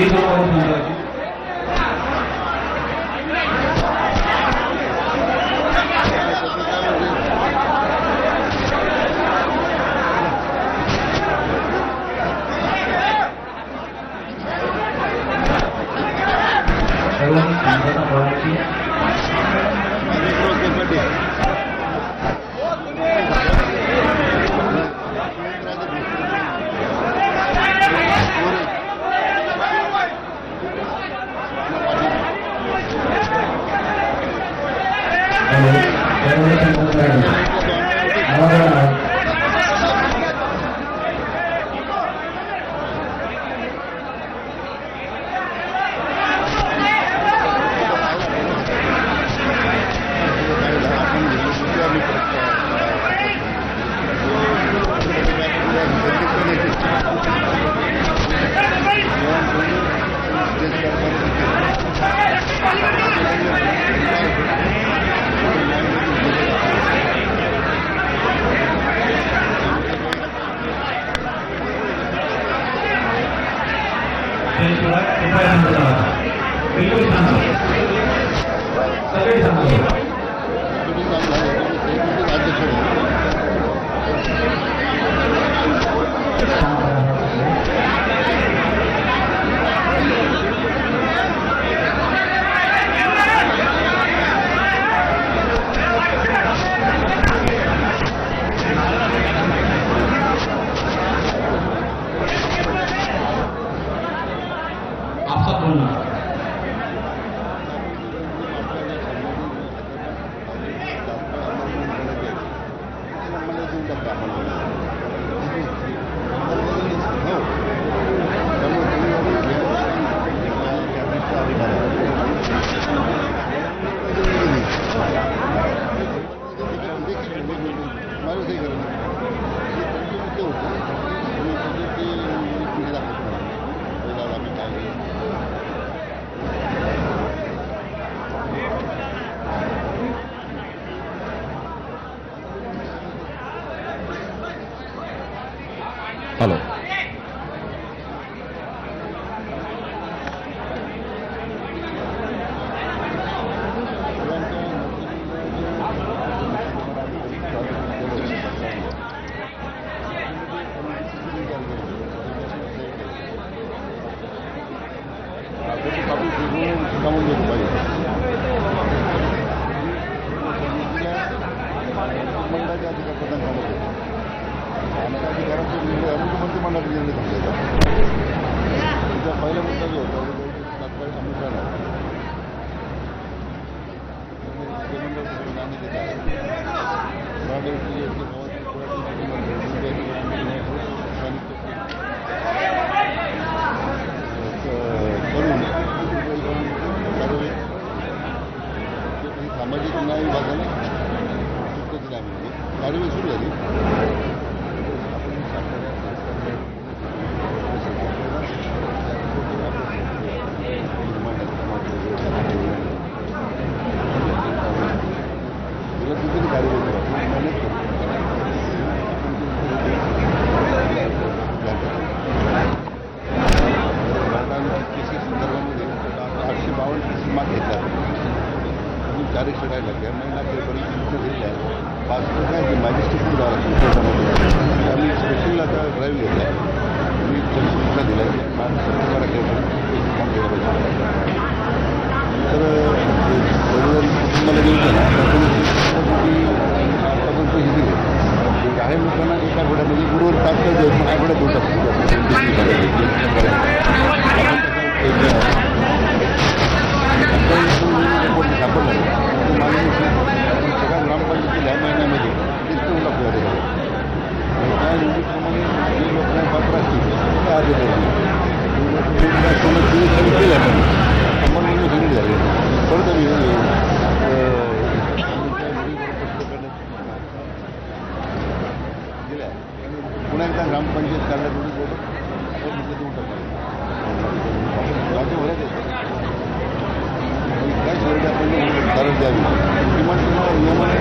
Hello मंत्रिमंडळाचा निर्णय सांगायचा तुमचा पहिला मुद्दा जो होता तात्काळ संविधान नाणी देत आहे करून सामाजिक न्याय विभागाने कार्यवाही सुरू झाली. संदर्भामध्ये 852 केसेस माग घेतल्या तारीख चढायला त्या महिन्यात बरीच दिलेल्या आहे. 5 रुपये मॅजिस्ट्रेट जावं आम्ही स्पेशल आता ड्राईव्ह घेतला आहे. मी सूचना दिल्या की सरकार काम केलं पाहिजे. तर कुटुंबाला घेऊन आतापर्यंत हे दिले काही लोकांना एका आठवड्यामध्ये बरोबर 5 दिवस आठवड्यात होऊ सापडलं सगळ्या ग्रामपंचायतीला ह्या महिन्यामध्ये डिस्काउंट आपल्याला दिला त्या निवडीप्रमाणे जे लोकांना पात्र असतील त्या अर्ज केल्या पण सगळी झाली परत दिल्या पुन्हा एकदा ग्रामपंचायत काढल्यामुळे आपण देऊन टाकलं राज्यभरात येतं काय सुविधा आपण कारण द्यावी किमान तुम्हाला नियमाने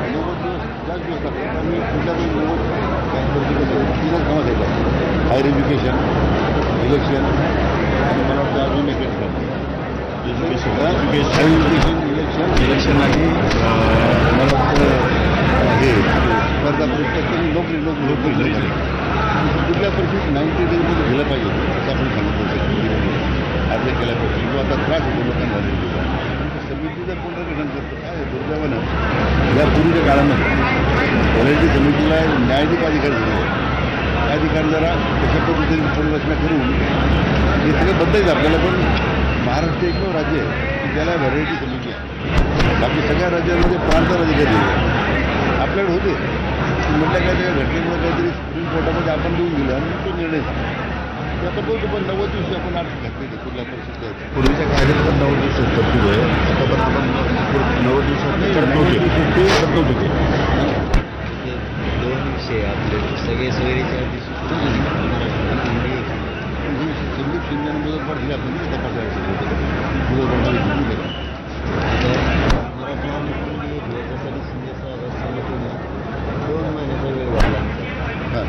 90 दिवस जास्त दिवस लागतात. आम्ही तुमच्याकडे 90 3च कामात येतात. हायर एज्युकेशन, इलेक्शन मला वाटतं अजून एक इलेक्शन आणि मला वाटतं हे स्पर्धा परीक्षा नोकरी कुठल्या परिस्थितीत 90 डेजमध्ये गेलं पाहिजे असं आपण सांगितलं अर्ज केला पाहिजे किंवा आता त्रास होतो लोकांना समितीचं पुनर्गठन करतो काय दुर्दैवानं या पूर्वीच्या काळामध्ये वलयची समितीला न्यायाधिक अधिकारी दिले त्या अधिकारी जरा तशा पद्धतीने पुनर्रचना करून हे सगळं बदलायचं आपल्याला पण महाराष्ट्र एकमेव राज्य आहे की ज्याला व्हरायटी समिती आहे बाकी सगळ्या राज्यांमध्ये प्रांत अधिकारी आपल्याकडे होते म्हटलं काय त्या घटनेमुळे काहीतरी सुप्रीम कोर्टामध्ये आपण देऊन दिलं आणि तो निर्णय झाला ते आपण बोलतो पण 90 दिवशी आपण आज घातलेली कुठल्या परिस्थितीत पूर्वीच्या काळात पण 90 दिवसात तरतूद आहे आता पण आपण 90 दिवसात नव्हते दोन विषय आपले सगळे सोयरीच्या दिवशी संदीप शिंदेने मुदतवाढ दिली आपण तपासायचं मुदतवाढ याच्यासाठी शिंदे साहेब सांगितलं 2 महिन्याचा वेळ वाढला हां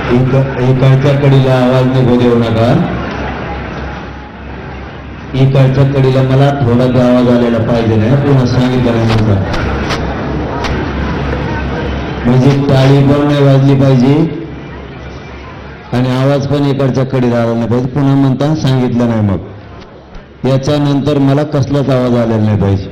तुमच्या इकडच्या कडीला आवाज निघू देऊ नका. इकडच्या कडीला मला थोडा आवाज आलेला पाहिजे नाही पुन्हा सांगितलं म्हणजे टाळी पण नाही वाजली पाहिजे आणि आवाज पण इकडच्या कडीला आला नाही पाहिजे पुन्हा म्हणता सांगितलं नाही मग याच्यानंतर मला कसलाच आवाज आलेला नाही पाहिजे.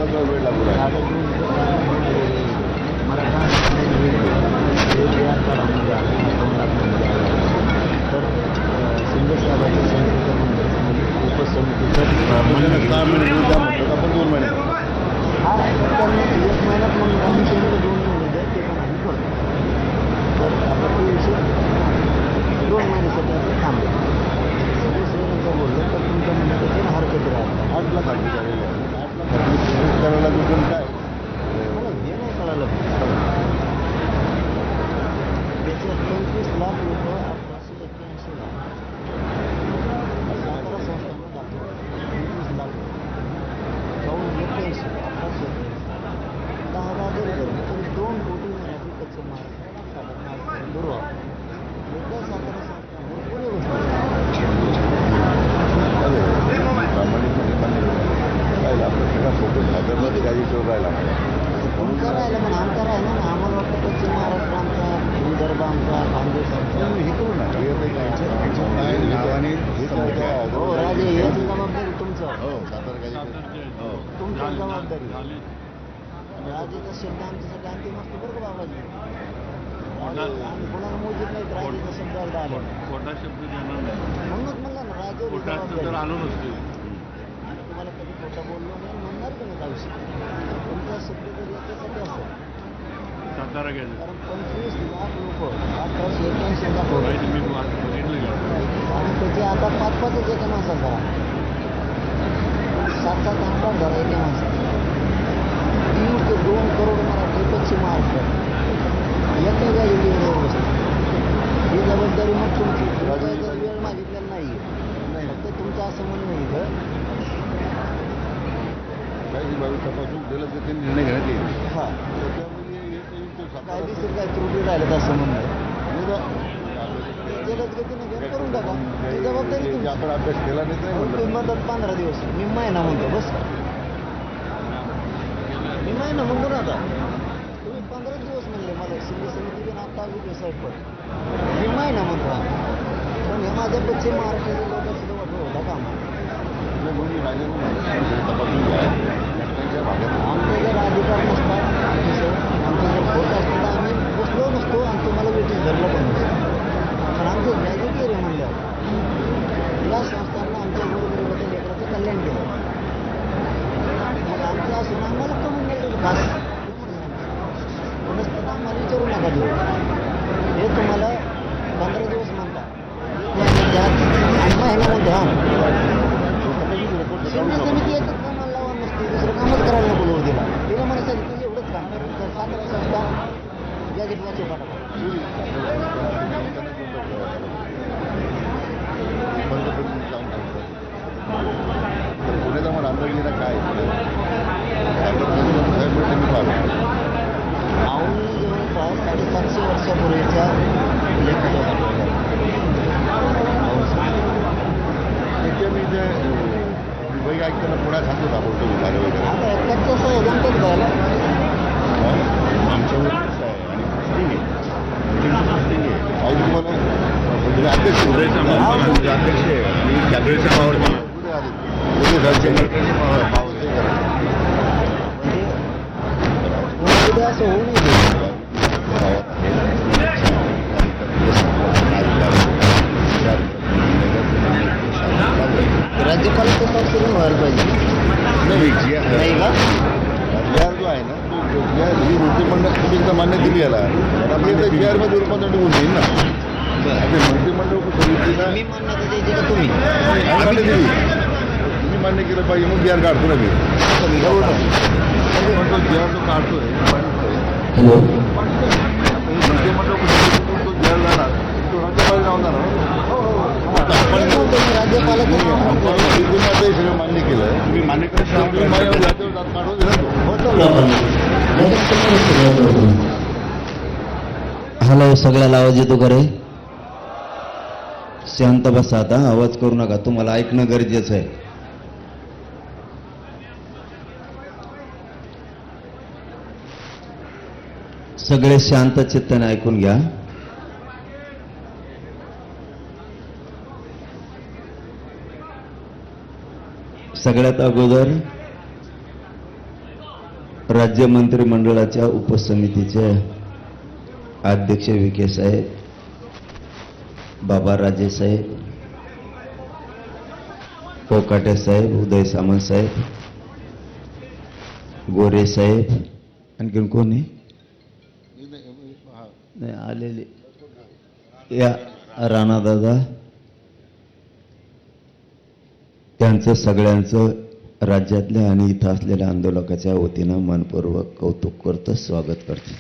तुम्हाला वेळ लागू राहिला. आता मराठा तर शिंदेसाहेबांच्या समितीचं म्हणजे उपसमितीचं महिन्यात 6 महिने उद्या म्हणतात आपण 2 महिने हा त्यांनी 1 महिन्यात मग आम्ही त्यांना 2 महिने द्या ते पण आम्ही करतो. तर आता ते विषय 2 महिन्यासाठी आपण थांबलो. दुसऱ्यांचं बोललं तर तुमच्या म्हणण्याचं ते हरकत राहतात. 8 लाख खर्च झालेले आहे. 8 लाख खर्च करायला दुकान काय मला हे नाही कळालं. त्याच्यात 25 लाख लोक 1881 ला सातारा संस्थांना दाखवलं. 25 लाख 81 10,000 जरी धरले तरी 2 कोटी मराठी कच्चं महाराष्ट्राला साधारण दुर्वा एका सातारा संस्थांवर पुणे प्रामाणिकपणे मान्य राहिला आपला सगळा फोकस हैदराबाद गाडीवर राहिला तुमचा राहिला पण आमचा राहिला ना. आम्हाला वाटतं पश्चिम महाराष्ट्र आमचा, विदर्भ आमचा, खानदेश आमचा. हे करू ना काय नावाने हो राजे याची जबाबदारी तुमचं. हो सातारा गाडी हो तुमची जबाबदारी. राजेचा शब्द आमच्यासाठी अंतिम असतो बरं का बाबाजी. आम्ही कोणाला मोजित नाहीत राजेचा शब्द एकदा आला. खोटा शब्द देणार नाही. म्हणूनच म्हणलं ना राजेवर खोटा असतं तर जबाबदारी. आलो नसतो. आम्ही तुम्हाला कधी खोटं बोललो नाही म्हणणार का नाही आयुष्य. तुमचा शब्द जर याच्यासाठी असेल सातारा गेले कारण 25 लाख लोक 1881 ला पोहोचले. माहिती मी बघितलं गेलं. आणि त्याचे आता 5-5च एका माणसात धरा, 7-7 8 धरा एका माणसात. 3 ते 2 करोड मराठी पश्चिम महाराष्ट्रात एका गाडीवर बसते. ही जबाबदारी मग तुमची. तुम्हाला जर वेळ मागितलेला नाही फक्त तुमचं असं म्हणणं आहे का काही बाबी तपासून दिलं तर ते निर्णय घेण्यात येईल. हां त्याच्यामध्ये हे काही तो सातारा कायदेशीर काय त्रुटी राहिलं असं म्हणणं आहे. जलद गतीने घ्या, करून टाका. ती जबाबदारी जे तुमची. आपण अभ्यास केला नाही नाही तुम्ही म्हणलं. म्हणतात 15 दिवस मी महिना म्हणतो बस. मी महिना म्हणतो ना आता. तुम्ही 15 दिवस म्हणले मला शिंदे समिती पण आता साहेब पण मी महिना म्हणतो. पण हे माझ्या पश्चिम महाराष्ट्राच्या लोकांचं वाटलं होता का आम्हाला. नाही, म्हणून मी राजांना म्हटलं, तपासून घ्या त्यांच्या भागात आमचे जर अधिकार नसतात आमचं जर खोट असतं तर आम्ही बसलो नसतो आणि तुम्हाला वेटीस धरलं पण नसतं. पण आमचं गॅजेटियर आहे म्हणल्यावर या संस्थांना आमच्या गोरगरिबाच्या लेकराचं कल्याण केलं. मग आमचं असून आम्हाला कमी मिळेल खास नसतं तर आम्हाला विचारू नका देऊ. हे तुम्हाला 15 दिवस म्हणता महिना म्हणतो. हां शिंदे समिती एकच कामाला लावा नसते, दुसरं कामच करायला नको लोक दिला. तिला मला सांगितलं एवढंच काम तर सातारा संस्था गॅजेटला चौकाटा पुण्याचा मला अंदाज गेला काय साहेब त्यांनी पाहिलं आवनी जवळपास 750 वर्षापूर्वीचा त्याच्या मी जे वैग ऐकताना पुण्यात सांगतो ना बोलतो झालं वगैरे आता एकट्याचं असं जमतच जायला. आमच्यावर आणि तुम्हाला म्हणजे अध्यक्ष अध्यक्ष आहे आणि कॅबिनेटच्या पावर उद्या उद्या असं होऊ नये देऊ. राज्यपालाचं स्वाक्षरी व्हायला पाहिजे नाही नाही का. जी आर जो आहे ना तो जी आर ही मंत्रिमंडळ तुम्ही एकदा मान्य दिली याला आपली एकदा जी आरमध्ये रूपांतर होऊन जाईल ना. मंत्रिमंडळ समितीला मी मान्यता द्यायची का तुम्ही. मान्य दिली तुम्ही मान्य केलं पाहिजे मग जी आर काढतो ना मी पण तो जी आर जो काढतोय हॅलो मंत्रिमंडळ तो जी आर जाणार तो राज्यपाल नाव जाणार. राज्यपालाचं सगळं मान्य केलं तुम्ही मान्य हॅलो सगळ्याला आवाज येतो का रे. शांत बसा आता, आवाज करू नका, तुम्हाला ऐकणं गरजेचं आहे. सगळे शांत चित्ताने ऐकून घ्या. सगळ्यात अगोदर राज्य मंत्रिमंडळाच्या उपसमितीचे अध्यक्ष विखे साहेब, बाबा राजे साहेब, कोकाटे साहेब, उदय सामंत साहेब, गोरे साहेब, आणखीन कोण आहे? नाही आलेले या राणादादा, त्यांचं सगळ्यांचं राज्यातल्या आणि इथं असलेल्या आंदोलकाच्या वतीनं मनपूर्वक कौतुक करतो, स्वागत करतो.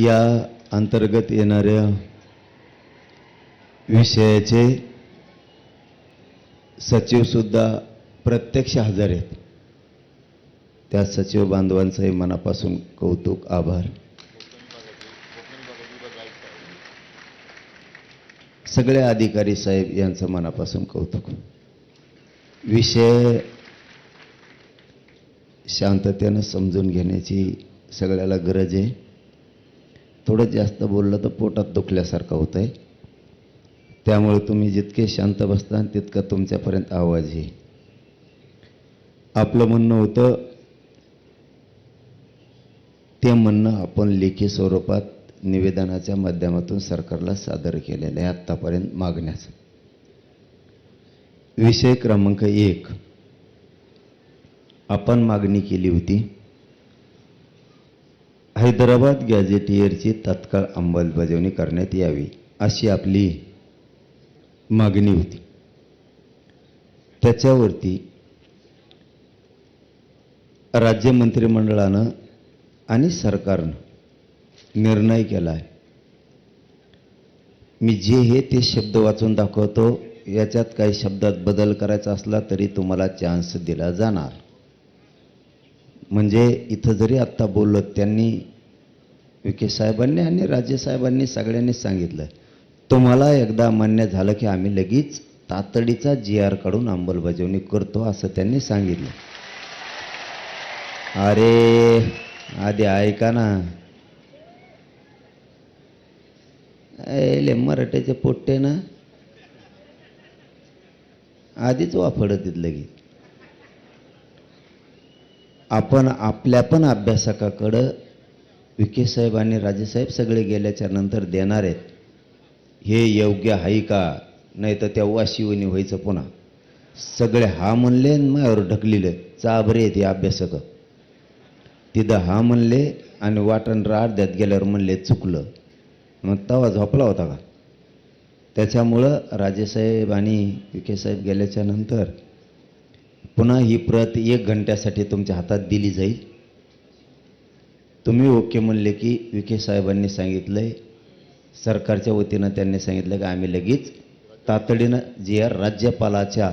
या अंतर्गत येणाऱ्या विषयाचे सचिव सुद्धा प्रत्यक्ष हजर आहेत. त्या सचिव बांधवांचंही मनापासून कौतुक, आभार. सगळे अधिकारी साहेब यांचं मनापासून कौतुक. विषय शांततेनं समजून घेण्याची सगळ्याला गरज आहे. थोडं जास्त बोललं तर पोटात दुखल्यासारखं होत आहे. त्यामुळे तुम्ही जितके शांत बसता तितकं तुमच्यापर्यंत आवाज येईल. आपलं म्हणणं होतं ते म्हणणं आपण लेखी स्वरूपात निवेदनाच्या माध्यमातून सरकारला सादर केलेलं आहे आत्तापर्यंत मागण्याचं. विषय क्रमांक 1, आपण मागणी केली होती हैदराबाद गॅझेटियरची तत्काळ अंमलबजावणी करण्यात यावी, अशी आपली मागणी होती. त्याच्यावरती राज्य मंत्रिमंडळानं आणि सरकारनं निर्णय केला आहे. मी जे हे ते शब्द वाचून दाखवतो. याच्यात काही शब्दात बदल करायचा असला तरी तुम्हाला चान्स दिला जाणार. म्हणजे इथं जरी आत्ता बोललो त्यांनी, विखे साहेबांनी आणि राज्यसाहेबांनी सगळ्यांनी सांगितलं, तुम्हाला एकदा मान्य झालं की आम्ही लगेच तातडीचा GR काढून अंमलबजावणी करतो असं त्यांनी सांगितलं. अरे आधी ऐका ना, मराठ्याचे पोट्टे ना आधीच वाफडत लगी. आपण आपल्या पण अभ्यासकाकडं विखे साहेब आणि राजेसाहेब सगळे गेल्याच्या नंतर देणार आहेत. हे योग्य आहे का, नाही तर त्या वाशिवणी व्हायचं पुन्हा. सगळे हा म्हणले माझ्यावर ढकलिलं. चाबरे ते अभ्यासक तिथं हा म्हणले आणि वाटण अर्ध्यात गेल्यावर म्हणले चुकलं. मग तवा झोपला होता का? त्याच्यामुळं राजेसाहेब आणि विखे साहेब गेल्याच्या नंतर पुन्हा ही प्रत 1 घंट्यासाठी तुमच्या हातात दिली जाईल. तुम्ही ओके म्हणले की विखे साहेबांनी सांगितलंय, सरकारच्या वतीनं त्यांनी सांगितलं की आम्ही लगेच तातडीनं GR राज्यपालाच्या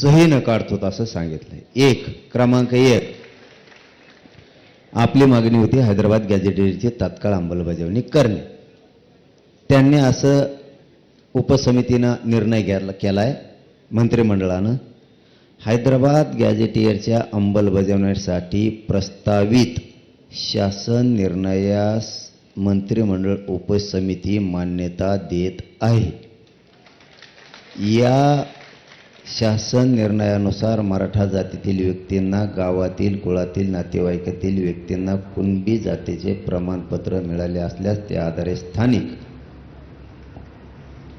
सहीनं काढतो असं सांगितलंय. क्रमांक 1 आपली मागणी होती हैदराबाद गॅझेटियरची तात्काळ अंमलबजावणी करणे. त्यांनी असं उपसमितीनं निर्णय केलाय मंत्रिमंडळानं, हैदराबाद गॅझेटियरच्या अंमलबजावणीसाठी प्रस्तावित शासन निर्णयास मंत्रिमंडळ उपसमिती मान्यता देत आहे. या शासन निर्णयानुसार मराठा जातीतील व्यक्तींना, गावातील कुळातील नातेवाईकातील व्यक्तींना कुणबी जातीचे प्रमाणपत्र मिळाले असल्यास त्या आधारे स्थानिक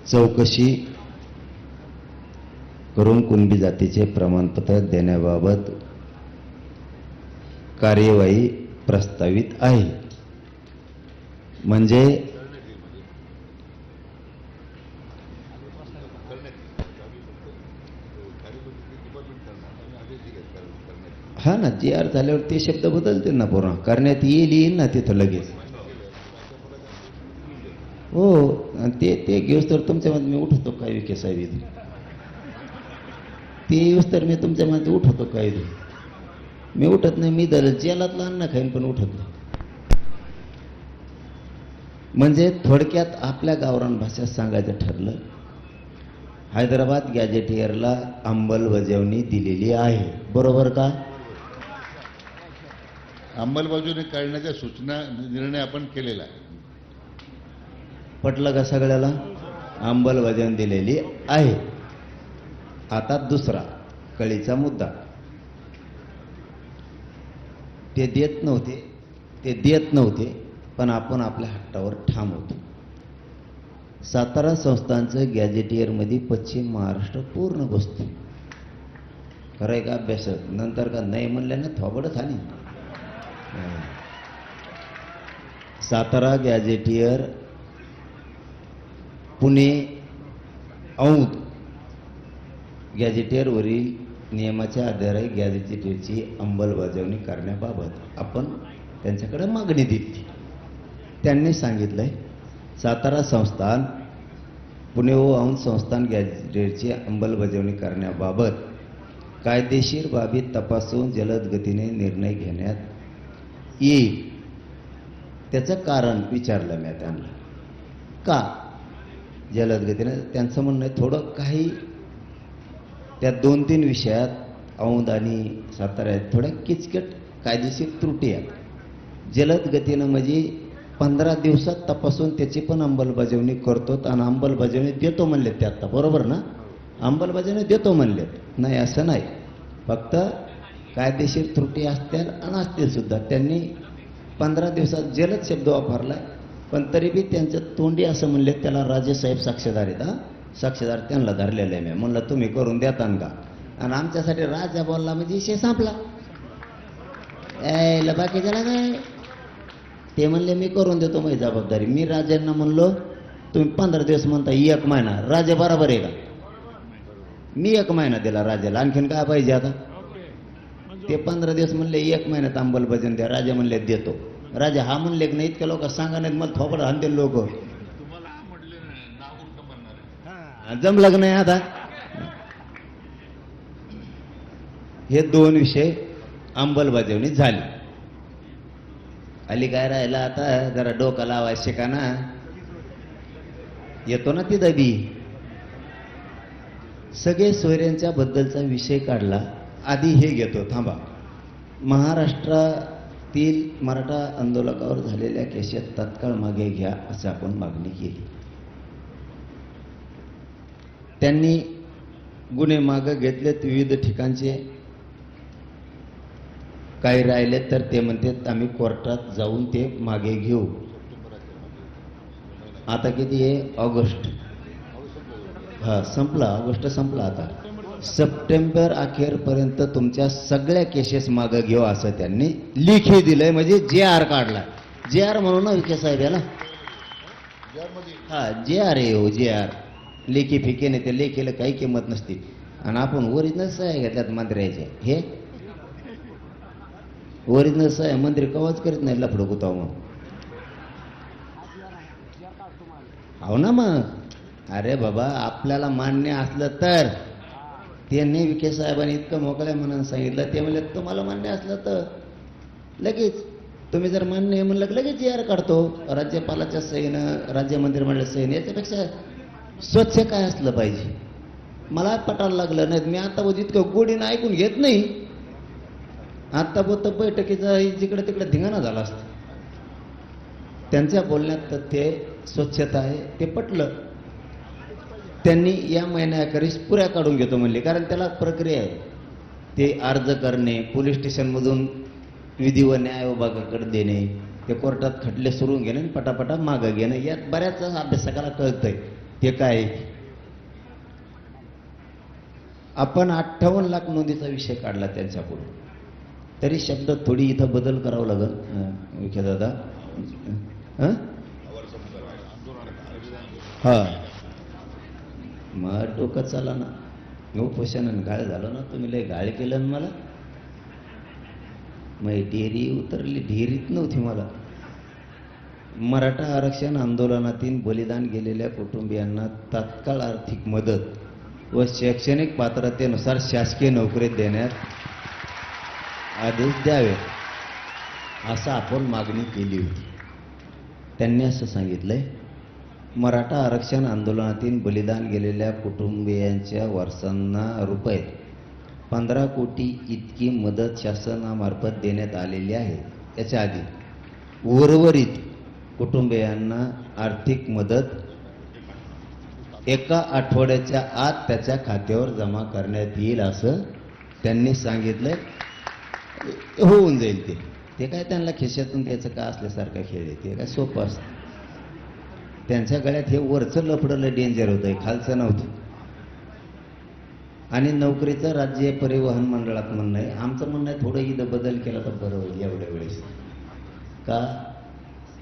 चौकशी करून कुणबी जातीचे प्रमाणपत्र देण्याबाबत कार्यवाही प्रस्तावित आहे. म्हणजे हा ना, GR झाल्यावर ते शब्द बदलते ना, पूर्ण करण्यात येईल ना तिथं लगेच. हो, ते घेऊस तर तुमच्यामध्ये मी उठवतो काय विखे साहेब इथे, ते येऊस तर मी तुमच्यामध्ये उठवतो काय इथे. मी उठत नाही, मी दर जेलातला अन्न खाईन पण उठत नाही. म्हणजे थोडक्यात आपल्या गावरान भाषेत सांगायचं ठरलं, हैदराबाद गॅझेटियरला अंमलबजावणी दिलेली आहे. बरोबर का? अंमलबजावणी करण्याच्या सूचना निर्णय आपण केलेला आहे. पटलं का सगळ्याला? अंमलबजावणी दिलेली आहे. आता दुसरा, कळीचा मुद्दा. ते देत नव्हते पण आपण आपल्या हट्टावर ठाम होतो. सातारा संस्थांचं गॅजेटियरमध्ये पश्चिम महाराष्ट्र पूर्ण बसतो. खरंय का अभ्यास? नंतर का नाही म्हणल्यानं थोबडच आली. सातारा गॅजेटियर, पुणे औंध गॅजेटियरवरील नियमाच्या आधारे गॅजेटियरची अंमलबजावणी करण्याबाबत आपण त्यांच्याकडे मागणी दिली. त्यांनी सांगितलंय सातारा संस्थान, पुणे व औंध संस्थान गॅजेटियरची अंमलबजावणी करण्याबाबत कायदेशीर बाबी तपासून जलद गतीने निर्णय घेण्यात येईल. त्याचं कारण विचारलं मी त्यांना, का जलद गतीने? त्यांचं म्हणणं आहे थोडं काही त्या 2-3 विषयात औंध आणि साताऱ्यात थोड्या किचकट कायदेशीर त्रुटी आहेत. जलद गतीनं म्हणजे 15 दिवसात तपासून त्याची पण अंमलबजावणी करतो आणि अंमलबजावणी देतो म्हणले ते. आत्ता बरोबर ना? अंमलबजावणी देतो म्हणले नाही असं नाही, फक्त कायदेशीर त्रुटी असतील आणि असतील सुद्धा. त्यांनी 15 दिवसात जलद शब्द वापरलाय, पण तरी बी त्यांचं तोंडी असं म्हणले त्याला राजेसाहेब साक्षीदार आहेत. साक्षीदार त्यांना धरलेलं आहे. मी म्हणलं तुम्ही करून देता का? आणि आमच्यासाठी राजा बोलला म्हणजे विषय संपला. बाकीच्याला काय? ते म्हणले मी करून देतो माझी जबाबदारी. मी राजांना म्हणलो तुम्ही 15 दिवस म्हणता 1 महिना. राजा बरोबर आहे का? मी 1 महिना दिला राजाला, आणखीन काय पाहिजे आता? ते 15 दिवस म्हणले 1 महिन्यात अंमलबजावणी द्या. राजा म्हणले देतो. राजा हा म्हणले की नाही, इतक्या लोक सांगा नाहीत मला थोपडं हाणतील लोक. जमलं की नाही आता? हे 2 विषय अंमलबजावणी झाली. अली काय राहिला आता? जरा डोका लावाय शिकाना. येतो ना ती दबी. सगळे सोयऱ्यांच्या बद्दलचा विषय काढला. आधी हे घेतो, थांबा. महाराष्ट्रातील मराठा आंदोलकावर झालेल्या केसेस तत्काळ मागे घ्या असं आपण मागणी केली. त्यांनी गुन्हे मागे घेतलेत विविध ठिकाणचे. काही राहिले तर ते म्हणतात आम्ही कोर्टात जाऊन ते मागे घेऊ. आता किती आहे? ऑगस्ट. संपला. ऑगस्ट संपला. आता सप्टेंबर अखेरपर्यंत तुमच्या सगळ्या केसेस मागे घेऊ असं त्यांनी लिखी दिलंय. म्हणजे JR काढला. JR म्हणून ना विखे साहेब याला. JR आहे हो, JR. लेखी फिके नाही. ते लेखीला काही किंमत नसते. आणि आपण ओरिजिनल सह्या घेतल्यात मंत्र्याचे. हे ओरिजिनल सह्या मंत्री कवाच करीत नाही लफडं कुताव मग. हो ना मग. अरे बाबा आपल्याला मान्य असलं तर. त्यांनी विखे साहेबांनी इतकं मोकळ्या मनानं सांगितलं. ते म्हणले तुम्हाला मान्य असलं तर लगेच. तुम्ही जर मान्य आहे म्हणलं लगेच JR काढतो. राज्यपालाच्या सहीनं, राज्य मंत्रिमंडळाच्या सहीनं. याच्यापेक्षा स्वच्छ काय असलं पाहिजे? मला पटायला लागलं नाही. मी आता इतकं गोडीनं ऐकून घेत नाही. आता बोलतो बैठकीचा जिकडे तिकडे धिंगाणा झाला असतं. त्यांच्या बोलण्यात तथ्य, स्वच्छता आहे, ते पटलं. त्यांनी या महिन्याखेरीस पुऱ्या काढून घेतो म्हणले, कारण त्याला प्रक्रिया आहे. ते अर्ज करणे, पोलीस स्टेशनमधून विधी व न्याय विभागाकडे देणे, ते कोर्टात खटले सुरू घेणे, पटापटा मागं घेणं. यात बऱ्याच अभ्यासकाला कळतंय ते काय. आपण 58 लाख नोंदीचा विषय काढला त्यांच्याकडून. तरी शब्द थोडी इथं बदल करावं लागेल विखे दादा. मग डोकं चाला ना. उपोषणानं गाळ झालं ना. तुम्ही लय गाळ केलं ना मला. मग डेअरी उतरली, डेअरीत नव्हती मला. मराठा आरक्षण आंदोलनातील बलिदान गेलेल्या कुटुंबियांना तात्काळ आर्थिक मदत व शैक्षणिक पात्रतेनुसार शासकीय नोकरी देण्यात आदेश द्यावे असं आपण मागणी केली होती. त्यांनी असं सांगितलंय, मराठा आरक्षण आंदोलनातील बलिदान गेलेल्या कुटुंबियांच्या वारसांना रुपये 15 कोटी इतकी मदत शासनामार्फत देण्यात आलेली आहे. याच्या आधी उर्वरित कुटुंबियांना आर्थिक मदत 1 आठवड्याच्या आत त्याच्या खात्यावर जमा करण्यात येईल असं त्यांनी सांगितलं होऊन जाईल ते काय त्यांना खिशातून त्याचं का असल्यासारखा खेळ आहे, ते काय सोपं असतं. त्यांच्या गळ्यात हे वरचं लफडलं डेंजर होतं, खालचं नव्हतं. आणि नोकरीचं राज्य परिवहन मंडळात म्हणणं आहे, आमचं म्हणणं आहे थोडं इथं बदल केला तर बरं होईल एवढ्या वेळेस. का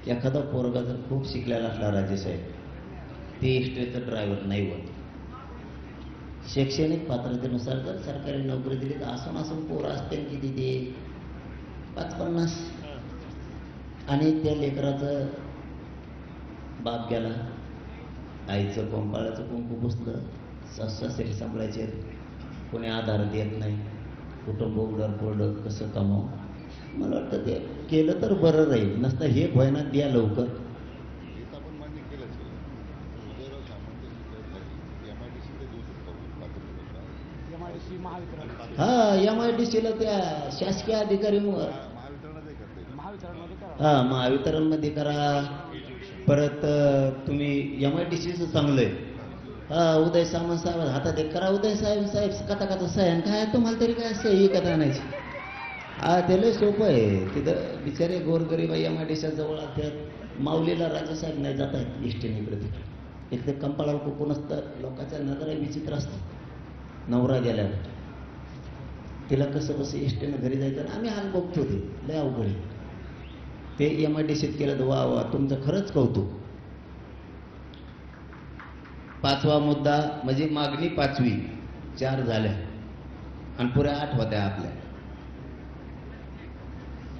एखादा पोरगा जर खूप शिकलेला असला राजेसाहेब, ते एसटीचं ड्रायव्हर नाही होत. शैक्षणिक पात्रतेनुसार जर सरकारी नोकरी दिली तर असून पोरं असतील की तिथे 50-50, आणि त्या लेकराचं बाप गेला, आईचं कोंपाळाचं कुंकू पुसलं, सासरे सांभाळायचे, कोणी आधार देत नाही, कुटुंब उडरपोरडं कसं कमावं. मला वाटतं ते केलं तर बरं राहील, नसतं हे भयना द्या लवकर. इथं आपण मान्य केलंच आहे. उदयराव सामंत MIDC ते देऊ शकतो पात्रतेनुसार. MIDC महावितरण हा MIDCला त्या शासकीय अधिकारी महावितरणातही करता येईल. महावितरणमध्ये करा. हा महावितरणमध्ये करा. परत तुम्ही MIDCचं चांगलं आहे. हा उदय सामंत साहेब हातात एक करा, उदय साहेब कथा सह्यान काय तुम्हाला तरी काय सही कथा आणायची. हा ते लय सोपं आहे. तिथं बिचारे गोरगरीब MIDCच्या जवळ असतात. माऊलीला राजासाहेब नाही जात आहेत इष्टीने इकडे तिकडे. एक तर कंपाळावर कुकून असतं, लोकांच्या नजरा विचित्र असतात. नवरा गेल्यावर तिला कसं इष्टीनं घरी जायचं, आणि आम्ही हाल बघतो ते लय अवघड आहे. ते MIDCत केलं तर वा वा, तुमचं खरंच कौतुक. 5वा मुद्दा म्हणजे मागणी 5वी 4 झाल्या आणि पुऱ्या 8 होत्या आपल्या.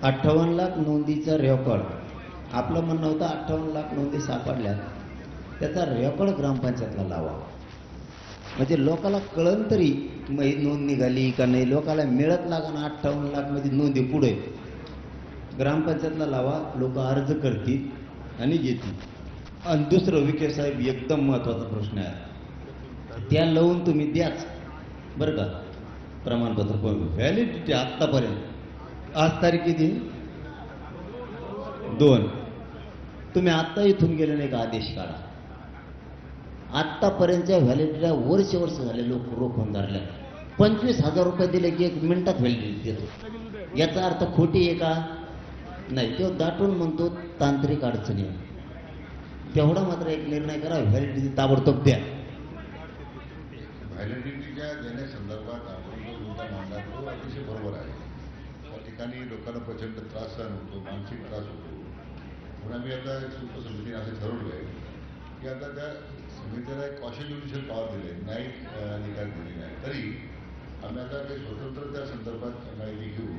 58 लाख नोंदीचा रेकॉर्ड. आपलं म्हणणं होतं 58 लाख नोंदी सापडल्या, त्याचा रेकॉर्ड ग्रामपंचायतला लावा, म्हणजे लोकाला कळन तरी नोंद निघाली का नाही, लोकाला मिळत लागा ना. 58 लाख मध्ये नोंदी पुढे ग्रामपंचायतला लावा, लोक अर्ज करतील आणि घेतील. आणि दुसरं विखे साहेब एकदम महत्वाचा प्रश्न आहे, त्या लावून तुम्ही द्याच बरं का प्रमाणपत्र. व्हॅलिडिटी आत्तापर्यंत, आज तारीख किती 2, तुम्ही आत्ता इथून गेले नाही का आदेश काढा. आत्तापर्यंतच्या व्हॅलिडिटीला वर्ष झाले लोक रोखून धरल्या. 25,000 रुपये दिले की 1 मिनिटात व्हॅलिडिटी देतो. याचा अर्थ खोटी आहे का नाही, तो दाटून म्हणतो तांत्रिक अडचणी. तेवढा मात्र एक निर्णय करा, व्हॅलिडिटी ताबडतोब द्या. व्हॅलिडिटीच्या देण्यासंदर्भात आपण जो मुद्दा मांडला तो अतिशय बरोबर आहे. त्या ठिकाणी लोकांना प्रचंड त्रास सहन होतो, मानसिक त्रास होतो. म्हणून आम्ही आता एक समितीने असं ठरवलं आहे की आता त्या समितीला एक कॉशन ज्युडिशियल पॉवर दिले, न्यायिक अधिकार दिले नाही, तरी आम्ही आता काही स्वतंत्र त्या संदर्भात माहिती घेऊ.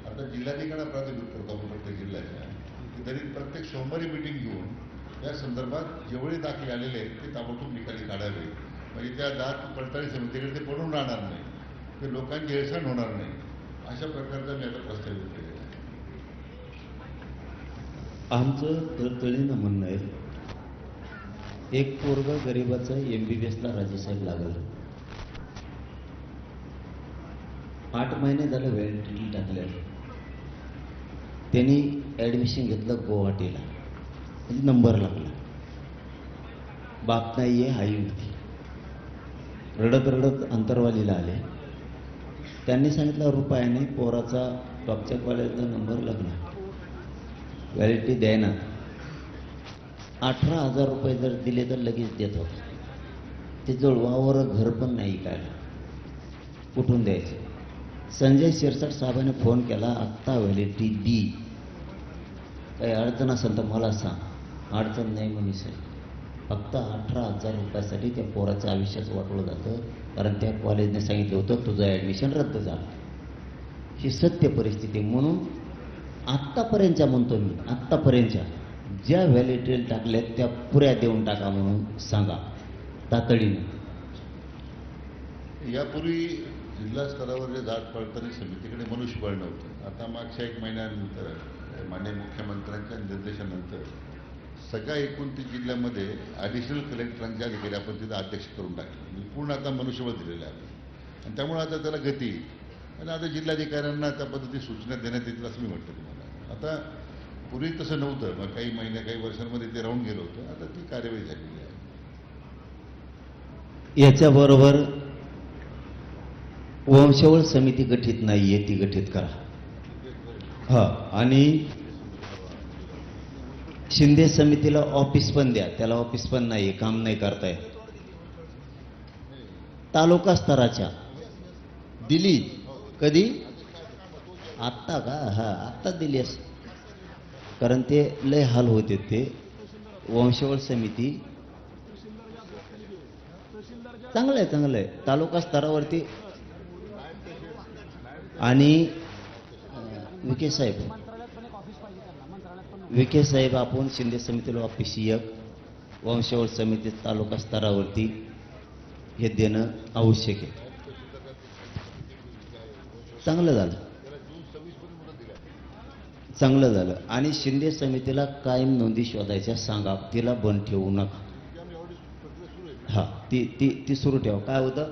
आता जिल्हाधिकाऱ्यांना प्राधिकृत करतो आपण प्रत्येक जिल्ह्याच्या, की तरी प्रत्येक सोमवारी मिटिंग घेऊन या संदर्भात जेवढे दाखले आलेले आहेत ते ताबडतोब निकाली काढावे, म्हणजे त्या दात पडताळणी समितीकडे ते पडून राहणार नाही, ते लोकांची हेळसांड होणार नाही. अशा प्रकारचा मी आता प्रस्तावित केलेला आहे. आमचं तळतळीनं म्हणणं आहे, एक पोरगा गरिबाचं MBBSला राजेसाहेब लागलं, 8 महिने झालं व्हॅलिडिटी टाकल्या, त्यांनी ॲडमिशन घेतलं गुवाहाटीला, म्हणजे नंबर लागला. बाप नाही आहे, आई होती. रडत रडत अंतरवालीला आले. त्यांनी सांगितलं रुपयाने पोराचा टॉपच्या कॉलेजला नंबर लागला, व्हॅलिडिटी द्यायना. 18,000 रुपये जर दिले तर लगेच देत होते. ते जुळवावर घर पण नाही काय, कुठून द्यायचे. संजय शिरसाट साहेबांनी फोन केला, आत्ता व्हॅलिडिटी दी, काही अडचण असेल तर मला सांग. अडचण नाही म्हणे साहेब, फक्त 18,000 रुपयासाठी त्या पोराचं आयुष्याचं वाटवलं जातं, कारण त्या कॉलेजने सांगितलं होतं तुझं ॲडमिशन रद्द झालं. ही सत्य परिस्थिती. म्हणून आत्तापर्यंतच्या म्हणतो मी, आत्तापर्यंतच्या ज्या व्हॅलिडिटी टाकल्यात त्या पुऱ्या देऊन टाका म्हणून सांगा तातडीने. यापूर्वी जिल्हा स्तरावर जे जात पडताळणी समितीकडे मनुष्यबळ नव्हतं. आता मागच्या 1 महिन्यानंतर माननीय मुख्यमंत्र्यांच्या निर्देशानंतर सगळ्या 29 जिल्ह्यामध्ये ॲडिशनल कलेक्टरांचे अधिकारी आपण तिथं अध्यक्ष करून टाकले, म्हणजे पूर्ण आता मनुष्यबळ दिलेलं आहे. आणि त्यामुळे आता त्याला गती येईल. आणि आता जिल्हाधिकाऱ्यांना त्या पद्धती सूचना देण्यात येतील असं मी म्हटलं तुम्हाला. आता पूर्वी तसं नव्हतं, मग काही महिन्या काही वर्षांमध्ये ते राहून गेलं होतं. आता ती कार्यवाही झालेली आहे. याच्याबरोबर वंशावळ समिती गठीत नाहीये, ती गठीत करा. हा, आणि शिंदे समितीला ऑफिस पण द्या. त्याला ऑफिस पण नाहीये, काम नाही करताय. तालुका स्तराच्या दिली कधी? आत्ता का? हा, आत्ता दिली असेल, कारण ते लय हाल होते. ते वंशावळ समिती चांगलं आहे, चांगलं आहे. तालुका स्तरावरती. आणि विखे साहेब आपण शिंदे समितीला ऑफिस एक, वंशावळ समिती तालुका स्तरावरती हे देणं आवश्यक आहे. चांगलं झालं, चांगलं झालं. आणि शिंदे समितीला कायम नोंदी शोधायच्या सांगा, तिला बंद ठेवू नका. हा, ती ती ती सुरू ठेवा. काय होतं?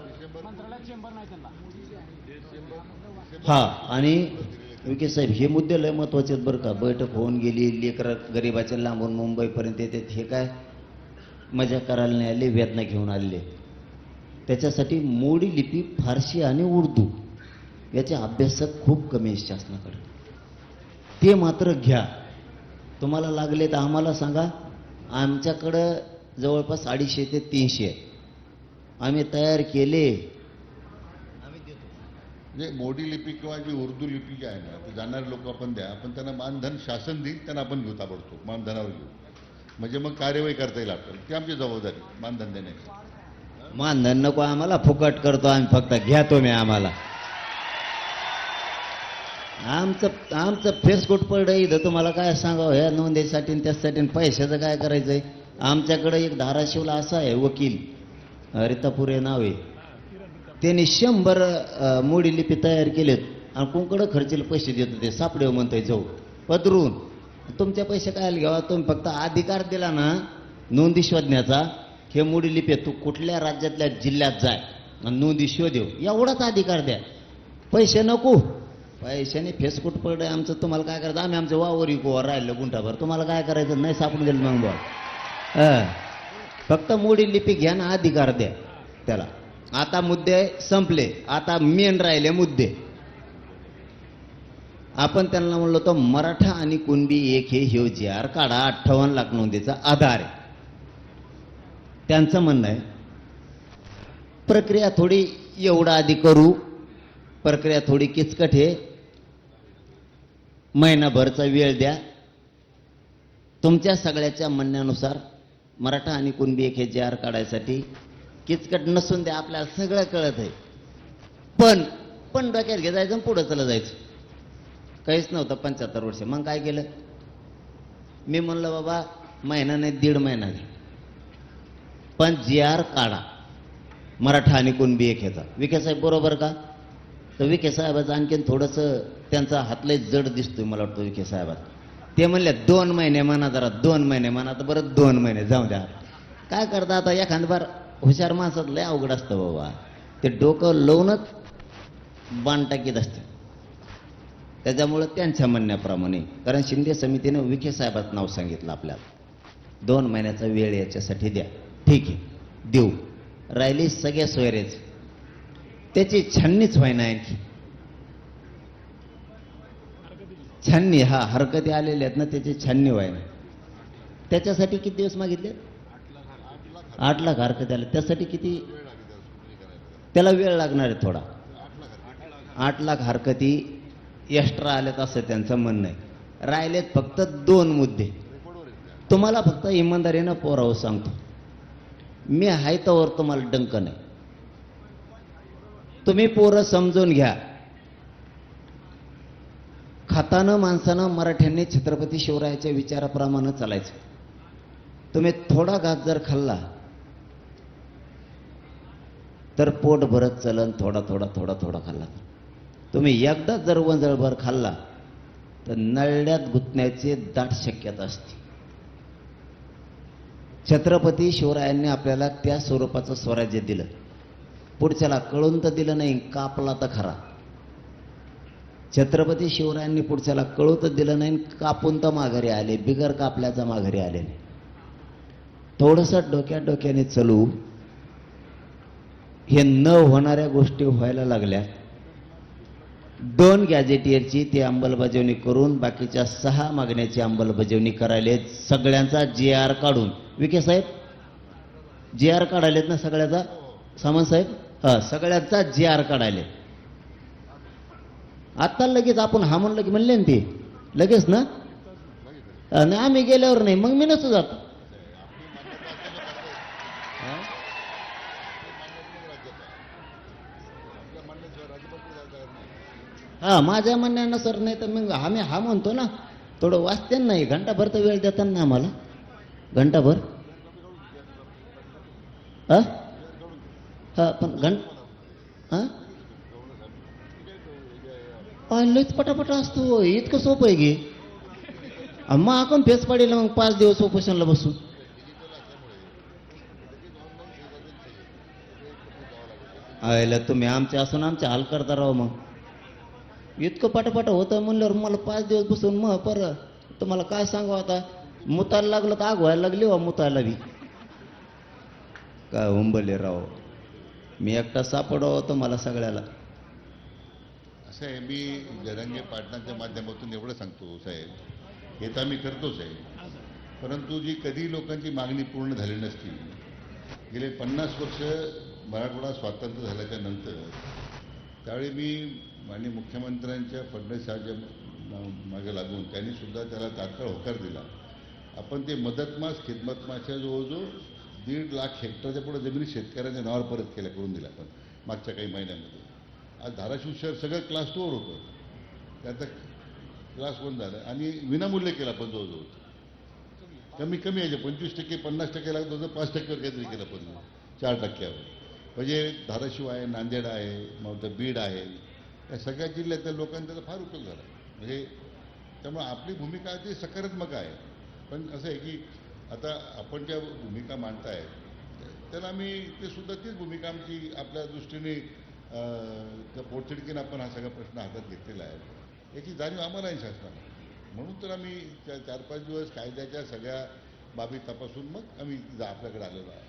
हा, आणि विखे साहेब हे मुद्दे लय महत्वाचे आहेत बरं का. बैठक होऊन गेली, लेकर गरिबाच्या लांबून मुंबईपर्यंत येतात. हे काय मजा करायला नाही आले, वेदना घेऊन आलेले. त्याच्यासाठी मोडी लिपी, फारसी आणि उर्दू याचे अभ्यासक खूप कमी आहेत शासनाकडे. ते मात्र घ्या. तुम्हाला लागले तर आम्हाला सांगा. आमच्याकडं जवळपास 250 ते 300 आहे. आम्ही तयार केले. म्हणजे मोडी लिपी किंवा जी उर्दू लिपी जी आहे ना, ती जाणारे लोक आपण द्या. आपण त्यांना मानधन शासन देईल, त्यांना आपण घेऊ ताबडतोब, मानधनावर घेऊ. म्हणजे मग कार्यवाही करता येईल आपल्याला. ती आमची जबाबदारी, मानधन देण्याची. मानधन नको आम्हाला, फुकट करतो आम्ही. फक्त घ्या तुम्ही आम्हाला. आमचं फेसबुक पडलं इथं. तुम्हाला काय सांगावं ह्या नोंदीसाठी आणि त्यासाठी. पैशाचं काय करायचंय? आमच्याकडे एक धाराशिवला असा आहे वकील, रितापुरे नाव आहे. त्यांनी 100 मोडी लिपी तयार केलेत आणि कोणकडे खर्चीला पैसे देतो. ते सापडे म्हणतोय जाऊ पदरून. तुमचे पैसे काय घ्यावा? तुम्ही फक्त अधिकार दिला ना नोंदी शोधण्याचा. हे मोडी लिपी तू कुठल्या राज्यातल्या जिल्ह्यात जाय आणि नोंदी शोधेव, एवढाच अधिकार द्या. पैसे नको. पैशाने फेसकुट पडलं आमचं. तुम्हाला काय करायचं? आम्ही आमचं वावर इकोवर राहिलं गुंठाभर. तुम्हाला काय करायचं? नाही सापडून दिलं मग बा. फक्त मोडी लिपी घ्या ना, अधिकार द्या त्याला. आता मुद्दे संपले. आता मेन राहिले मुद्दे. आपण त्यांना म्हणलो तर मराठा आणि कुणबी एक हे ह्यो काढा. 58 लाख नोंदीचा आधार आहे. त्यांचं म्हणणं आहे प्रक्रिया थोडी एवढा आधी करू, प्रक्रिया थोडी किचकट आहे, महिनाभरचा वेळ द्या. तुमच्या सगळ्याच्या म्हणण्यानुसार मराठा आणि कुणबी एक हे JR काढायसाठी किचकट नसून द्या. आपल्याला सगळं कळत आहे. पण डोक्यात घ्यायचं आणि पुढं चला जायचं. काहीच नव्हतं 75 वर्ष. मग काय केलं? मी म्हणलं बाबा महिना नाही 1.5 महिना घ्या, पण JR काढा मराठा आणि कुणबी एक ह्याचा. विखे साहेब बरोबर का? तर विखे साहेबाचं आणखीन थोडंसं त्यांचा हातलंय जड दिसतोय मला वाटतं विखे साहेबात. ते म्हणले 2 महिने म्हणा, जरा 2 महिने म्हणा. तर बरं 2 महिने जाऊ द्या. काय करता आता? एखाद बार हुशार माणसात लय अवघड असतं बाबा. ते डोकं लावूनच बाण टाकीत असते. त्याच्यामुळं त्यांच्या म्हणण्याप्रमाणे, कारण शिंदे समितीनं विखे साहेबाचं नाव सांगितलं आपल्याला. 2 महिन्याचा वेळ याच्यासाठी द्या. ठीक आहे, देऊ. राहिली सगळ्या सोयरेच, त्याची छाननीच व्हायना. आणखी छाननी, हा हरकती आलेल्या आहेत ना, त्याची छाननी व्हायना. त्याच्यासाठी किती दिवस मागितले? 8 लाख हरकती आले. त्यासाठी किती? त्याला वेळ लागणार आहे थोडा. 8 लाख हरकती एक्स्ट्रा आल्यात असं त्यांचं म्हणणं आहे. राहिलेत फक्त 2 मुद्दे. तुम्हाला फक्त इमानदारीनं पोरावं सांगतो. मी आहे तोवर तुम्हाला डंक नाही. तुम्ही पोरं समजून घ्या. खातानं माणसानं मराठ्यांनी छत्रपती शिवरायाच्या विचाराप्रमाणे चालायचं. तुम्ही थोडा घात जर खाल्ला तर पोट भरत चलन. थोडा थोडा खाल्ला. तुम्ही एकदा जर वंजळभर खाल्ला तर नळड्यात गुंतण्याची दाट शक्यता असते. छत्रपती शिवरायांनी आपल्याला त्या स्वरूपाचं स्वराज्य दिलं. पुढच्याला कळून तर दिलं नाही, कापला तर खरा. छत्रपती शिवरायांनी पुढच्याला कळू तर दिलं नाही, कापून तर माघारी आले. बिगर कापल्याचा माघारी आले नाही. थोडंसं डोक्याने चलू. हे न होणाऱ्या गोष्टी व्हायला लागल्या 2 गॅजेटियरची ती अंमलबजावणी करून बाकीच्या 6 मागण्याची अंमलबजावणी करायलेत सगळ्यांचा GR काढून. विखे साहेब GR काढायलेत ना सगळ्याचा? सामंत साहेब सगळ्यांचा GR काढायले. आता लगेच आपण हा म्हणलं की म्हणले ना ते लगेच ना. आणि आम्ही गेल्यावर नाही मग मी नसतो जात. हा माझ्या म्हणण्यानुसार नाही तर मग आम्ही हा म्हणतो ना. थोडं वाचते नाही घंटाभर तर वेळ देतात ना आम्हाला. घंटाभर हा पण लयच पटापटा असतो. इतकं सोपं आहे की मग आपण फेस पाडील मग 5 दिवस उपोषणला बसू. आयला तुम्ही आमच्या असून आमच्या हाल करता राव. मग इतकं पटापट होतं म्हणल्यावर मला 5 दिवस बसून मग तुम्हाला काय सांगू आता. मुतायला लागलं तर आग व्हायला लागली वा मुतायला बी. काय उंबले राव. मी एकटा सापडावं होतं मला सगळ्याला. असं आहे मी जरांगे पाटणाच्या माध्यमातून एवढं सांगतो साहेब, हे तर आम्ही करतोच आहे, परंतु जी कधी लोकांची मागणी पूर्ण झाली नसती. गेले 50 वर्ष मराठवाडा स्वातंत्र्य झाल्याच्या नंतर त्यावेळी मी माननीय मुख्यमंत्र्यांच्या फडणवीस साहेबांच्या मागे लागून त्यांनी सुद्धा त्याला तात्काळ होकार दिला. आपण ते मदतमास खिदमतमासच्या जवळजवळ 1.5 लाख हेक्टरच्या पुढे जमिनी शेतकऱ्यांच्या नावावर परत केल्या करून दिल्या आपण मागच्या काही महिन्यामध्ये. आज धाराशिव शहर सगळं क्लास 2 होतं, त्याचं क्लास 1 झालं आणि विनामूल्य केलं आपण जवळजवळ. कमी यायचे 25% 50% लागत होतं, 5%वर काहीतरी केलं पण 4%वर. म्हणजे धाराशिव आहे, नांदेड आहे, मग बीड आहे, या सगळ्या जिल्ह्यातल्या लोकांचा त्याचा फार उपयोग झाला. म्हणजे त्यामुळे आपली भूमिका ती सकारात्मक आहे. पण असं आहे की आता आपण ज्या भूमिका मांडताय त्याला आम्ही ते सुद्धा तीच भूमिका आमची आपल्या दृष्टीने त्या पोटतिडकीनं आपण हा सगळा प्रश्न हातात घेतलेला आहे, याची जाणीव आम्हाला आहे शासनाला. म्हणून तर आम्ही 4-5 दिवस कायद्याच्या सगळ्या बाबी तपासून मग आम्ही आपल्याकडे आलेलो आहे.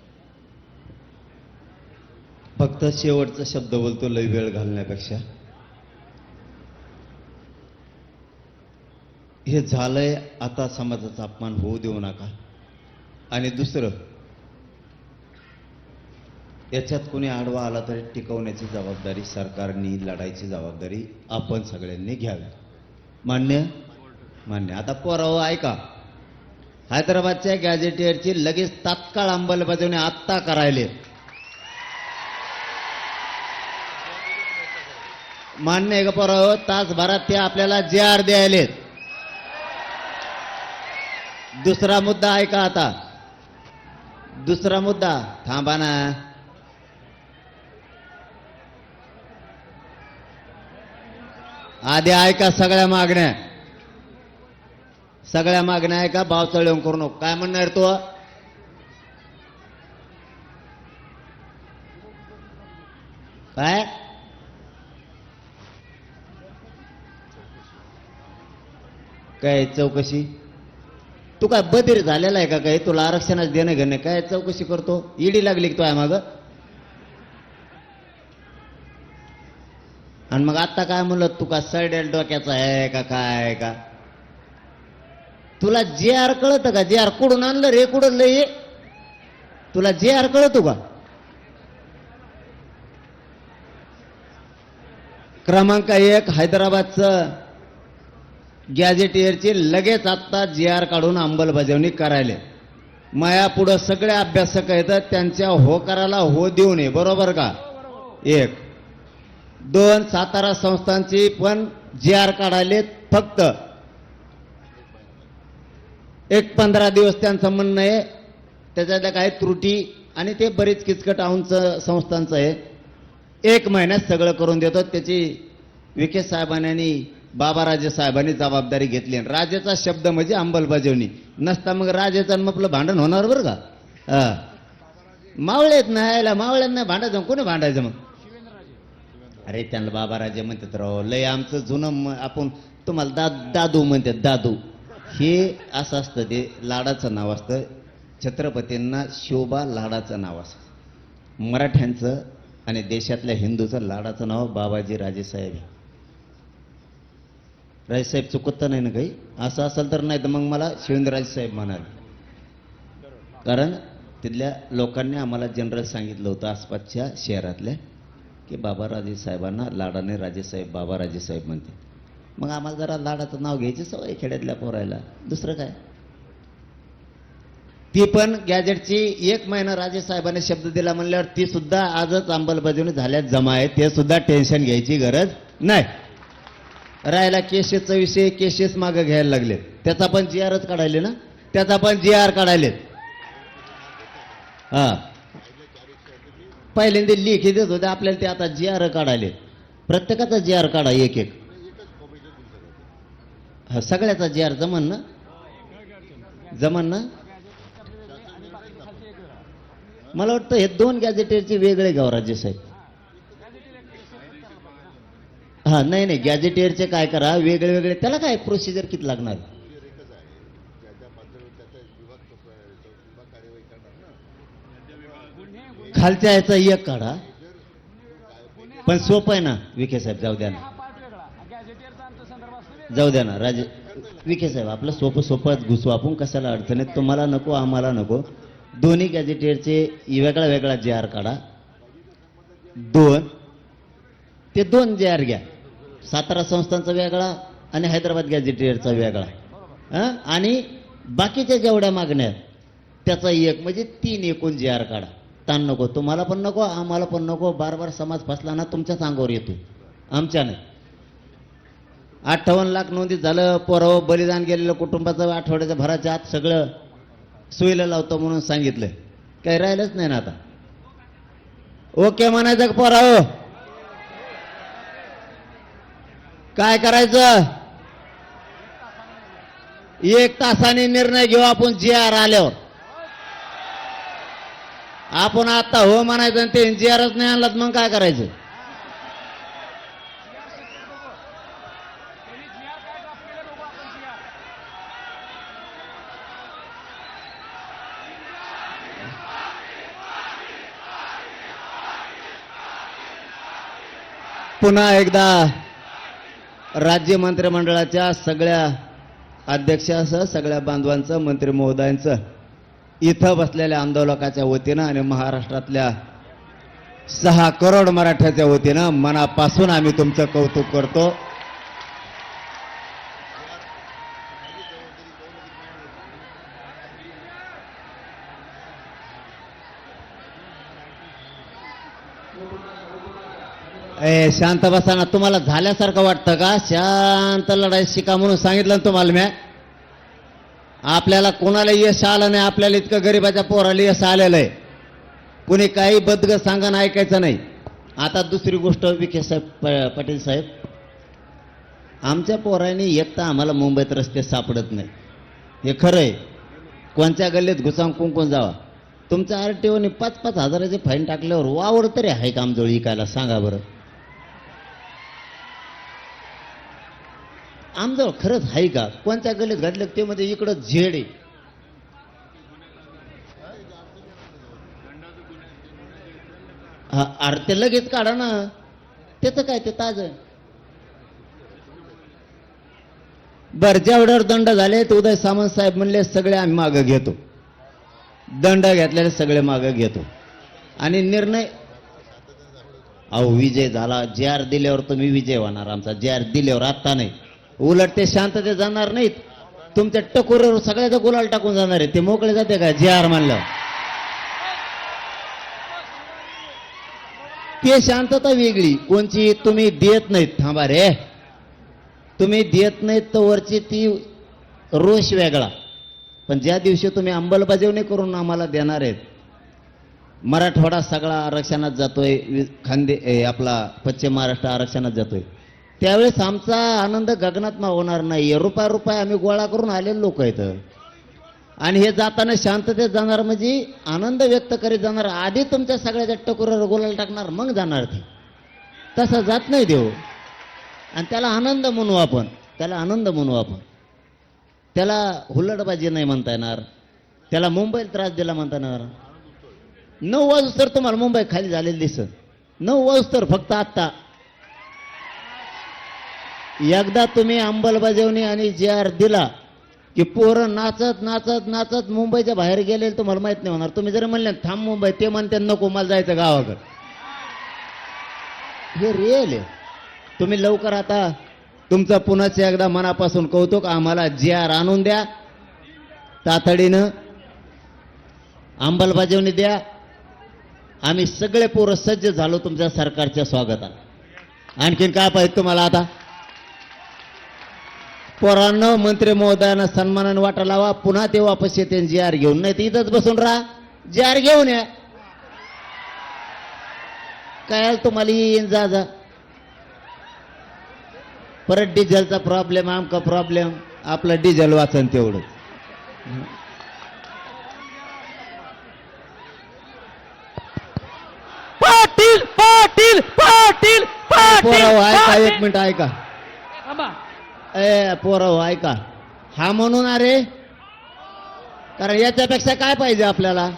फक्त शेवटचा शब्द बोलतो लय वेळ घालण्यापेक्षा. हे झालंय आता समाजाचा अपमान होऊ देऊ नका. आणि दुसरं याच्यात कोणी आडवा आला तरी टिकवण्याची जबाबदारी सरकारने, लढायची जबाबदारी आपण सगळ्यांनी घ्यावी. मान्य मान्य. आता पोरावं ऐका, हैदराबादच्या गॅजेटियरची लगेच तात्काळ अंमलबजावणी आत्ता करायले. मान्य आहे का पोरावं? तासभरात ते आपल्याला GR द्यायलेत. दुसरा मुद्दा ऐका आता. दुसरा मुद्दा थांबा ना. आधी ऐका सगळ्या मागण्या ऐका. बावचळून करू नको. काय म्हणणार तो? काय काय चौकशी? तू काय बधीर झालेला आहे का? काय तुला आरक्षणाचं देणं घेणं? काय चौकशी करतो? ईडी लागली तो आहे माग. आणि मग आता काय म्हणलं तू? का सडेल डोक्याचा आहे का काय का? तुला GR कळतं का? GR कुठून आणलं रे? कुठून लय? तुला GR कळतो का? क्रमांक 1 हैदराबादचं गॅजेटियरची लगेच आत्ता GR काढून अंमलबजावणी करायला. माया पुढं सगळे अभ्यासक आहेत, त्यांच्या होकाराला हो देऊ नये. बरोबर का? 1 2 सातारा संस्थांची पण GR काढायले. फक्त 15 दिवस त्यांचं म्हणणं आहे. त्याच्यातल्या काही त्रुटी आणि ते बरीच किचकट आऊंचं संस्थांचं आहे. 1 महिन्यात सगळं करून देतो. त्याची विखे साहेबांनी बाबाराजे साहेबांनी जबाबदारी घेतली. राजेचा शब्द म्हणजे अंमलबजावणी नसता मग राजेचं आपलं भांडण होणार बरं का? मावळेत नाही, मावळ्यात नाही भांडायचं. कोणी भांडायचं मग? अरे त्यांना बाबाराजे म्हणतात राव. लय आमचं जुनं आपण तुम्हाला दादू म्हणतात. दादू हे असं असतं. ते लाडाचं नाव असतं. छत्रपतींना शोभा लाडाचं नाव असतं. मराठ्यांचं आणि देशातल्या हिंदूचं लाडाचं नाव बाबाजी राजेसाहेब. राजसाहेब चुकत तर नाही ना काही? असं असेल तर नाही तर मग मला शिवेंद्रराजे साहेब म्हणाल. कारण तिथल्या लोकांनी आम्हाला जनरल सांगितलं होतं आसपासच्या शहरातल्या की बाबाराजे साहेबांना लाडाने राजेसाहेब बाबाराजे साहेब म्हणते. मग आम्हाला जरा लाडाचं नाव घ्यायची सवय खेड्यातल्या पोरायला, दुसरं काय. ती पण गॅजेटची 1 महिना राजेसाहेबांनी शब्द दिला म्हणल्यावर ती सुद्धा आजच अंमलबजावणी झाल्यात जमा आहे. ते सुद्धा टेन्शन घ्यायची गरज नाही. राहिला केसेसचा विषय, केसेस मागं घ्यायला लागले, त्याचा पण GRच काढायले ना, त्याचा पण GR काढायले. हा पहिल्यांदा लिखी देत होते आपल्याला, ते आता GR काढायले. प्रत्येकाचा GR काढा एक एक. हा सगळ्याचा GR जमन ना, जमन ना. मला वाटतं हे 2 गॅजेटेरचे वेगळे गाव राजेसाहेब. हा नाही नाही, गॅजेटेरचे काय करा वेगळे वेगळे. त्याला काय प्रोसिजर किती लागणार? खालच्या याचा एक काढा. पण सोपं आहे ना विखे साहेब, जाऊ द्या ना, जाऊ द्या ना राजे विखे साहेब, आपलं सोपं सोपंच घुसू आपण, कशाला अडचण आहे. तुम्हाला नको आम्हाला नको. दोन्ही गॅजेटेरचे वेगळा वेगळा GR काढा. 2 ते 2 GR घ्या. सातारा संस्थांचा वेगळा आणि हैदराबाद गॅजेटेरचा वेगळा. आणि बाकीच्या जेवढ्या मागण्या त्याचा एक, म्हणजे 3 एकूण GR काढा. ताण नको, तुम्हाला पण नको आम्हाला पण नको. बार बार समाज फसला ना तुमच्याच अंगावर येतो, आमच्या नाही. 58 लाख नोंदीत झालं. पोराव बलिदान गेलेलं कुटुंबाचं आठवड्याच्या भराच्या आत सगळं सोयीला लावतो म्हणून सांगितलंय. काही राहिलंच नाही ना आता. ओके म्हणायचं का पोराव? काय करायचं? 1 तासाने निर्णय घेऊ आपण GR आल्यावर. आपण आता हो म्हणायचं आणि ते GRच नाही आणलात मग काय करायचं? पुन्हा एकदा राज्य मंत्रिमंडळाच्या सगळ्या अध्यक्षासह सगळ्या बांधवांचं, मंत्री महोदयांचं, इथं बसलेल्या आंदोलकाच्या वतीनं आणि महाराष्ट्रातल्या 6 करोड मराठ्याच्या वतीनं मनापासून आम्ही तुमचं कौतुक करतो. शांत बसा ना. तुम्हाला झाल्यासारखं वाटतं का? शांत लढाई शिका म्हणून सांगितलं ना तुम्हाला मी. आपल्याला कोणाला यश आलं नाही, आपल्याला इतकं गरीबाच्या पोराला यश आलेलं आहे. कुणी काही बदग सांगा ना, ऐकायचं नाही. आता दुसरी गोष्ट विखे साहेब, पाटील साहेब, आमच्या पोरांनी एक तर आम्हाला मुंबईत रस्ते सापडत नाही, हे खरं आहे. कोणत्या गल्लीत घुसावून कुंकून जावा. तुमच्या RTOने 5-5 हजाराचे फाईन टाकल्यावर वावर तरी आहे का आमजवळ इकायला? सांगा बरं. आमजवळ खरंच आहे का? कोणत्या गल्लीत घातलं ते म्हणजे इकडं झेड आहे. हा ते लगेच काढा ना, त्याचं काय, ते ताज. बर, जेवढ्यावर दंड झाले ते उदय सामंत साहेब म्हणले सगळे आम्ही मागं घेतो. दंड घेतलेले सगळे मागं घेतो आणि निर्णय. अहो विजय झाला. GR दिल्यावर तुम्ही विजय होणार आमचा. GR दिल्यावर आत्ता नाही. उलट ते शांततेत जाणार नाहीत, तुमच्या टकोरीवर सगळ्याचा गुलाल टाकून जाणार आहे. ते मोकळे जाते का GR म्हणलं? ते शांतता वेगळी. कोणची तुम्ही देत नाहीत. थांबा रे, तुम्ही देत नाहीत तर वरची ती रोष वेगळा. पण ज्या दिवशी तुम्ही अंमलबजावणी करून आम्हाला देणार आहेत, मराठवाडा सगळा आरक्षणात जातोय, आपला पश्चिम महाराष्ट्र आरक्षणात जातोय, त्यावेळेस आमचा आनंद गगनात मावणार नाही. रुपया आम्ही गोळा करून आलेले लोक आहेत. आणि हे जाताना शांततेत जाणार, म्हणजे आनंद व्यक्त करीत जाणार. आधी तुमच्या सगळ्याच्या टकोरीवर गुलाल टाकणार, मग जाणार ते. तसं जात नाही देव. आणि त्याला आनंद म्हणू आपण, त्याला आनंद म्हणू आपण. त्याला हुल्लडबाजी नाही म्हणता येणार, त्याला मुंबईला त्रास दिला म्हणता येणार. 9 वाजता तर तुम्हाला मुंबई खाली झालेली दिसत. 9 वाजता फक्त आत्ता एकदा तुम्ही अंमलबजावणी आणि जे आर दिला की पोरं नाचत नाचत नाचत मुंबईच्या बाहेर गेले तुम्हाला माहित नाही होणार. तुम्ही जर म्हणले थांब मुंबई, ते म्हणते नको मला जायचं गावाकडे. हे रिअल आहे. तुम्ही लवकर आता तुमचं पुन्हा एकदा मनापासून कौतुक. आम्हाला जे आर आणून द्या तातडीनं, अंमलबजावणी द्या. आम्ही सगळे पोरं सज्ज झालो तुमच्या सरकारच्या स्वागताला. आणखीन काय पाहिजे तुम्हाला आता? पोरांनो, मंत्री महोदयांना सन्मानाने वाटा लावा. पुन्हा ते वापस येते जी आर घेऊन, नाही तर इथंच बसून राहा. जी आर घेऊन या. काय तुम्हाला येईन जा जा. परत डिझेलचा प्रॉब्लेम, आमका प्रॉब्लेम. आपलं डिझेल वाचन तेवढं. पाटील पाटील पाटील पोराव ऐका, पाटील एक मिनिट ऐका. थांबा. ए पोराव ऐका. हा म्हणून अरे, कारण याच्यापेक्षा काय पाहिजे आपल्याला?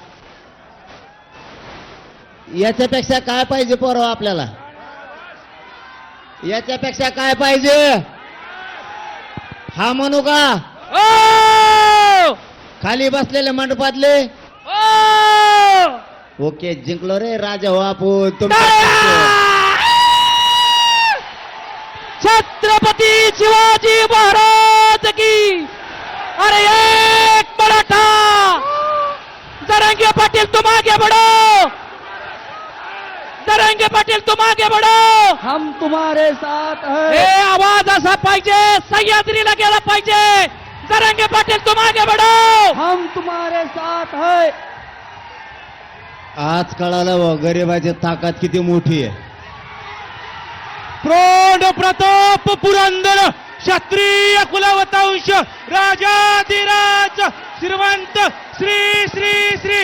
याच्यापेक्षा काय पाहिजे पोराव आपल्याला? याच्यापेक्षा काय पाहिजे? हा म्हणू का? ओ खाली बसलेले मंडपातले. ओ ओके, जिंकलो रे राजा हो आपण. छत्रपती शिवाजी महाराज की. अरे एक मराठा. जरांगे पाटील तुम आगे बढ़ो. जरांगे पाटील तुम आगे बढ़ो. हम तुम्हारे साथ हे आवाज असा पाहिजे, सह्याद्रीला गेला पाहिजे. जरांगे पाटील तुम आगे बढ़ो. हम तुम्हारे साथ है. आज कळालं व गरिबाची ताकद किती मोठी आहे. प्रौढ प्रताप पुरंदर क्षत्रिय कुलवंश राजाधिराज श्रीमंत श्री श्री श्री